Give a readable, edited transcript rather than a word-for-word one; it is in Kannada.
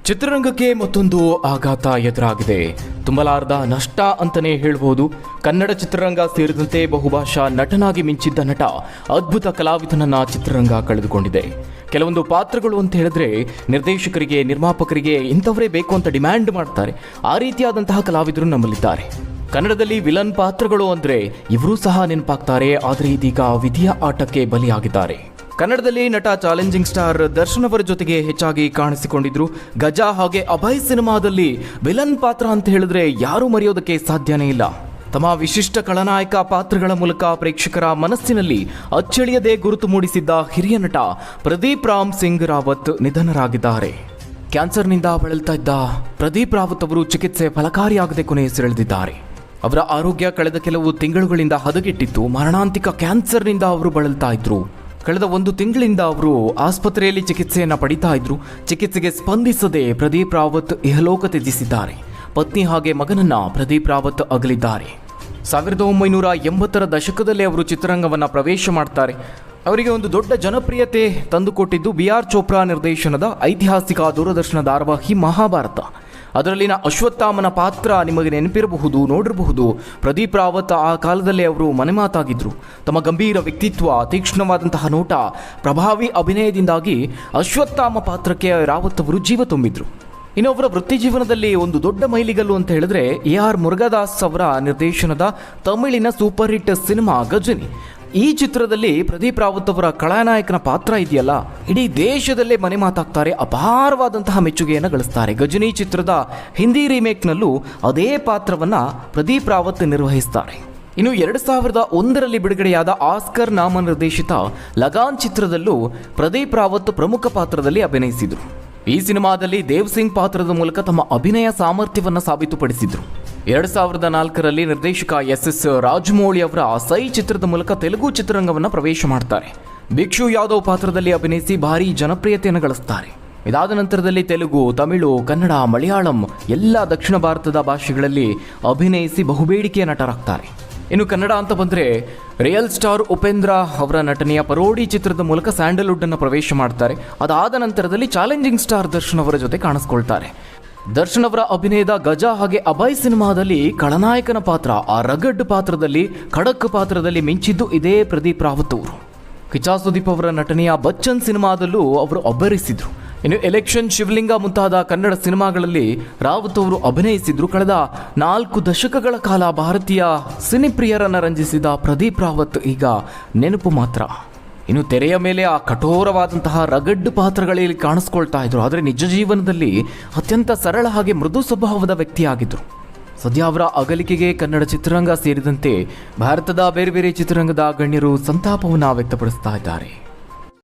ಚಿತ್ರರಂಗಕ್ಕೆ ಮತ್ತೊಂದು ಆಘಾತ ಎದುರಾಗಿದೆ. ತುಂಬಲಾರದ ನಷ್ಟ ಅಂತಾನೆ ಹೇಳಬಹುದು. ಕನ್ನಡ ಚಿತ್ರರಂಗ ಸೇರಿದಂತೆ ಬಹುಭಾಷಾ ನಟನಾಗಿ ಮಿಂಚಿದ್ದ ನಟ, ಅದ್ಭುತ ಕಲಾವಿದನನ್ನ ಚಿತ್ರರಂಗ ಕಳೆದುಕೊಂಡಿದೆ. ಕೆಲವೊಂದು ಪಾತ್ರಗಳು ಅಂತ ಹೇಳಿದ್ರೆ ನಿರ್ದೇಶಕರಿಗೆ, ನಿರ್ಮಾಪಕರಿಗೆ ಇಂಥವರೇ ಬೇಕು ಅಂತ ಡಿಮ್ಯಾಂಡ್ ಮಾಡ್ತಾರೆ. ಆ ರೀತಿಯಾದಂತಹ ಕಲಾವಿದರು ನಮ್ಮಲ್ಲಿದ್ದಾರೆ. ಕನ್ನಡದಲ್ಲಿ ವಿಲನ್ ಪಾತ್ರಗಳು ಅಂದ್ರೆ ಇವರೂ ಸಹ ನೆನಪಾಗ್ತಾರೆ. ಆದರೆ ಇದೀಗ ವಿಧಿಯ ಆಟಕ್ಕೆ ಬಲಿಯಾಗಿದ್ದಾರೆ. ಕನ್ನಡದಲ್ಲಿ ನಟ ಚಾಲೆಂಜಿಂಗ್ ಸ್ಟಾರ್ ದರ್ಶನ್ ಅವರ ಜೊತೆಗೆ ಹೆಚ್ಚಾಗಿ ಕಾಣಿಸಿಕೊಂಡಿದ್ರು. ಗಜ ಹಾಗೆ ಅಭಯ್ ಸಿನಿಮಾದಲ್ಲಿ ವಿಲನ್ ಪಾತ್ರ ಅಂತ ಹೇಳಿದ್ರೆ ಯಾರೂ ಮರೆಯೋದಕ್ಕೆ ಸಾಧ್ಯನೇ ಇಲ್ಲ. ತಮ್ಮ ವಿಶಿಷ್ಟ ಖಳನಾಯಕ ಪಾತ್ರಗಳ ಮೂಲಕ ಪ್ರೇಕ್ಷಕರ ಮನಸ್ಸಿನಲ್ಲಿ ಅಚ್ಚಳಿಯದೆ ಗುರುತು ಮೂಡಿಸಿದ್ದ ಹಿರಿಯ ನಟ ಪ್ರದೀಪ್ ರಾಮ್ ಸಿಂಗ್ ರಾವತ್ ನಿಧನರಾಗಿದ್ದಾರೆ. ಕ್ಯಾನ್ಸರ್ನಿಂದ ಬಳಲ್ತಾ ಇದ್ದ ಪ್ರದೀಪ್ ರಾವತ್ ಅವರು ಚಿಕಿತ್ಸೆ ಫಲಕಾರಿಯಾಗದೆ ಕೊನೆಯುಸಿರೆಳೆದಿದ್ದಾರೆ. ಅವರ ಆರೋಗ್ಯ ಕಳೆದ ಕೆಲವು ತಿಂಗಳುಗಳಿಂದ ಹದಗೆಟ್ಟಿತ್ತು. ಮರಣಾಂತಿಕ ಕ್ಯಾನ್ಸರ್ನಿಂದ ಅವರು ಬಳಲ್ತಾ ಇದ್ರು. ಕಳೆದ 1 ತಿಂಗಳಿಂದ ಅವರು ಆಸ್ಪತ್ರೆಯಲ್ಲಿ ಚಿಕಿತ್ಸೆಯನ್ನು ಪಡಿತಾ ಇದ್ರು. ಚಿಕಿತ್ಸೆಗೆ ಸ್ಪಂದಿಸದೆ ಪ್ರದೀಪ್ ರಾವತ್ ಇಹಲೋಕ ತ್ಯಜಿಸಿದ್ದಾರೆ. ಪತ್ನಿ ಹಾಗೆ ಮಗನನ್ನ ಪ್ರದೀಪ್ ರಾವತ್ ಅಗಲಿದ್ದಾರೆ. 1980ರ ದಶಕದಲ್ಲಿ ಅವರು ಚಿತ್ರರಂಗವನ್ನು ಪ್ರವೇಶ ಮಾಡ್ತಾರೆ. ಅವರಿಗೆ ಒಂದು ದೊಡ್ಡ ಜನಪ್ರಿಯತೆ ತಂದುಕೊಟ್ಟಿದ್ದು BR ಚೋಪ್ರಾ ನಿರ್ದೇಶನದ ಐತಿಹಾಸಿಕ ದೂರದರ್ಶನ ಧಾರಾವಾಹಿ ಮಹಾಭಾರತ. ಅದರಲ್ಲಿನ ಅಶ್ವತ್ಥಾಮನ ಪಾತ್ರ ನಿಮಗೆ ನೆನಪಿರಬಹುದು, ನೋಡಿರಬಹುದು. ಪ್ರದೀಪ್ ರಾವತ್ ಆ ಕಾಲದಲ್ಲಿ ಅವರು ಮನೆಮಾತಾಗಿದ್ದರು. ತಮ್ಮ ಗಂಭೀರ ವ್ಯಕ್ತಿತ್ವ, ತೀಕ್ಷ್ಣವಾದಂತಹ ನೋಟ, ಪ್ರಭಾವಿ ಅಭಿನಯದಿಂದಾಗಿ ಅಶ್ವತ್ಥಾಮ ಪಾತ್ರಕ್ಕೆ ರಾವತ್ ಅವರು ಜೀವ ತುಂಬಿದ್ರು. ಇನ್ನು ಅವರ ವೃತ್ತಿ ಜೀವನದಲ್ಲಿ ಒಂದು ದೊಡ್ಡ ಮೈಲಿಗಲ್ಲು ಅಂತ ಹೇಳಿದ್ರೆ AR ಮುರುಗದಾಸ್ ಅವರ ನಿರ್ದೇಶನದ ತಮಿಳಿನ ಸೂಪರ್ ಹಿಟ್ ಸಿನಿಮಾ ಗಜನಿ. ಈ ಚಿತ್ರದಲ್ಲಿ ಪ್ರದೀಪ್ ರಾವತ್ ಅವರ ಖಳನಾಯಕನ ಪಾತ್ರ ಇದೆಯಲ್ಲ, ಇಡೀ ದೇಶದಲ್ಲೇ ಮನೆ ಮಾತಾಗ್ತಾರೆ. ಅಪಾರವಾದಂತಹ ಮೆಚ್ಚುಗೆಯನ್ನು ಗಳಿಸ್ತಾರೆ. ಗಜನಿ ಚಿತ್ರದ ಹಿಂದಿ ರೀಮೇಕ್ನಲ್ಲೂ ಅದೇ ಪಾತ್ರವನ್ನು ಪ್ರದೀಪ್ ರಾವತ್ ನಿರ್ವಹಿಸ್ತಾರೆ. ಇನ್ನು 2001ರಲ್ಲಿ ಬಿಡುಗಡೆಯಾದ ಆಸ್ಕರ್ ನಾಮನಿರ್ದೇಶಿತ ಲಗಾನ್ ಚಿತ್ರದಲ್ಲೂ ಪ್ರದೀಪ್ ರಾವತ್ ಪ್ರಮುಖ ಪಾತ್ರದಲ್ಲಿ ಅಭಿನಯಿಸಿದರು. ಈ ಸಿನಿಮಾದಲ್ಲಿ ದೇವ್ ಸಿಂಗ್ ಪಾತ್ರದ ಮೂಲಕ ತಮ್ಮ ಅಭಿನಯ ಸಾಮರ್ಥ್ಯವನ್ನು ಸಾಬೀತುಪಡಿಸಿದರು. 2004ರಲ್ಲಿ ನಿರ್ದೇಶಕ SS ರಾಜಮೌಳಿ ಅವರ ಸೈ ಚಿತ್ರದ ಮೂಲಕ ತೆಲುಗು ಚಿತ್ರರಂಗವನ್ನು ಪ್ರವೇಶ ಮಾಡ್ತಾರೆ. ಭಿಕ್ಷು ಯಾದವ್ ಪಾತ್ರದಲ್ಲಿ ಅಭಿನಯಿಸಿ ಭಾರೀ ಜನಪ್ರಿಯತೆಯನ್ನು ಗಳಿಸ್ತಾರೆ. ಇದಾದ ನಂತರದಲ್ಲಿ ತೆಲುಗು, ತಮಿಳು, ಕನ್ನಡ, ಮಲಯಾಳಂ ಎಲ್ಲ ದಕ್ಷಿಣ ಭಾರತದ ಭಾಷೆಗಳಲ್ಲಿ ಅಭಿನಯಿಸಿ ಬಹುಬೇಡಿಕೆಯ ನಟರಾಗ್ತಾರೆ. ಇನ್ನು ಕನ್ನಡ ಅಂತ ಬಂದರೆ ರಿಯಲ್ ಸ್ಟಾರ್ ಉಪೇಂದ್ರ ಅವರ ನಟನೆಯ ಪರೋಡಿ ಚಿತ್ರದ ಮೂಲಕ ಸ್ಯಾಂಡಲ್ವುಡ್ ಅನ್ನು ಪ್ರವೇಶ ಮಾಡ್ತಾರೆ. ಅದಾದ ನಂತರದಲ್ಲಿ ಚಾಲೆಂಜಿಂಗ್ ಸ್ಟಾರ್ ದರ್ಶನ್ ಅವರ ಜೊತೆ ಕಾಣಿಸ್ಕೊಳ್ತಾರೆ. ದರ್ಶನ್ ಅವರ ಅಭಿನಯದ ಗಜ ಹಾಗೆ ಅಭಯ್ ಸಿನಿಮಾದಲ್ಲಿ ಖಳನಾಯಕನ ಪಾತ್ರ, ಆ ರಗಡ್ ಪಾತ್ರದಲ್ಲಿ, ಖಡಕ್ ಪಾತ್ರದಲ್ಲಿ ಮಿಂಚಿದ್ದು ಇದೇ ಪ್ರದೀಪ್ ರಾವತ್ ಅವರು. ಕಿಚ್ಚ ಸುದೀಪ್ ಅವರ ನಟನೆಯ ಬಚ್ಚನ್ ಸಿನಿಮಾದಲ್ಲೂ ಅವರು ಅಬ್ಬರಿಸಿದ್ರು. ಇನ್ನು ಎಲೆಕ್ಷನ್, ಶಿವಲಿಂಗ ಮುಂತಾದ ಕನ್ನಡ ಸಿನಿಮಾಗಳಲ್ಲಿ ರಾವತ್ ಅವರು ಅಭಿನಯಿಸಿದ್ರು. ಕಳೆದ 4 ದಶಕಗಳ ಕಾಲ ಭಾರತೀಯ ಸಿನಿಪ್ರಿಯರನ್ನು ರಂಜಿಸಿದ ಪ್ರದೀಪ್ ರಾವತ್ ಈಗ ನೆನಪು ಮಾತ್ರ. ಇನ್ನು ತೆರೆಯ ಮೇಲೆ ಆ ಕಠೋರವಾದಂತಹ ರಗಡ್ ಪಾತ್ರಗಳಲ್ಲಿ ಕಾಣಿಸ್ಕೊಳ್ತಾ ಇದ್ರು. ಆದರೆ ನಿಜ ಜೀವನದಲ್ಲಿ ಅತ್ಯಂತ ಸರಳ ಹಾಗೆ ಮೃದು ಸ್ವಭಾವದ ವ್ಯಕ್ತಿಯಾಗಿದ್ದರು. ಸದ್ಯ ಅವರ ಅಗಲಿಕೆಗೆ ಕನ್ನಡ ಚಿತ್ರರಂಗ ಸೇರಿದಂತೆ ಭಾರತದ ಬೇರೆ ಬೇರೆ ಚಿತ್ರರಂಗದ ಗಣ್ಯರು ಸಂತಾಪವನ್ನು ವ್ಯಕ್ತಪಡಿಸ್ತಾ ಇದ್ದಾರೆ.